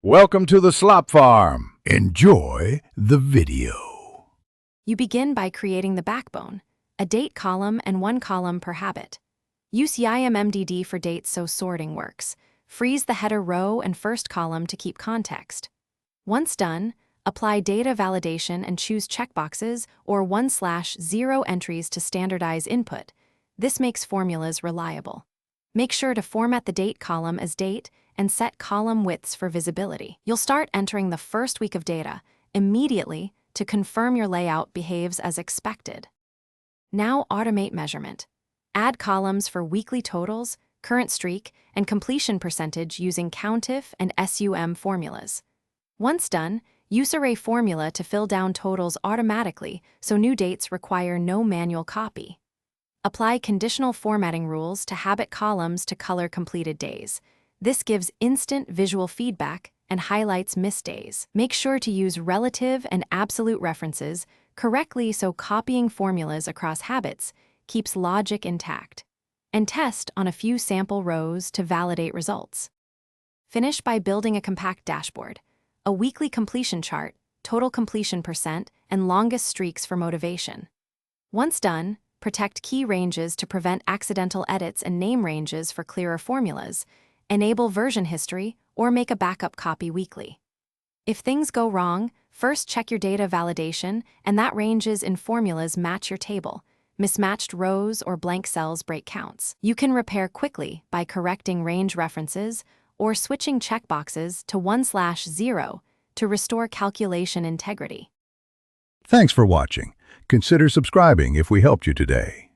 Welcome to the Slop Farm. Enjoy the video. You begin by creating the backbone, a date column and one column per habit. Use YIMMDD for dates so sorting works. Freeze the header row and first column to keep context. Once done, apply data validation and choose checkboxes or 1/0 entries to standardize input. This makes formulas reliable. Make sure to format the date column as date and set column widths for visibility. You'll start entering the first week of data immediately to confirm your layout behaves as expected. Now automate measurement. Add columns for weekly totals, current streak, and completion percentage using COUNTIF and SUM formulas. Once done, use array formula to fill down totals automatically so new dates require no manual copy. Apply conditional formatting rules to habit columns to color completed days. This gives instant visual feedback and highlights missed days. Make sure to use relative and absolute references correctly so copying formulas across habits keeps logic intact. And test on a few sample rows to validate results. Finish by building a compact dashboard, a weekly completion chart, total completion percent, and longest streaks for motivation. Once done, protect key ranges to prevent accidental edits and name ranges for clearer formulas. Enable version history, or make a backup copy weekly. If things go wrong, first check your data validation and that ranges in formulas match your table. Mismatched rows or blank cells break counts. You can repair quickly by correcting range references or switching checkboxes to 1/0 to restore calculation integrity. Thanks for watching. Consider subscribing if we helped you today.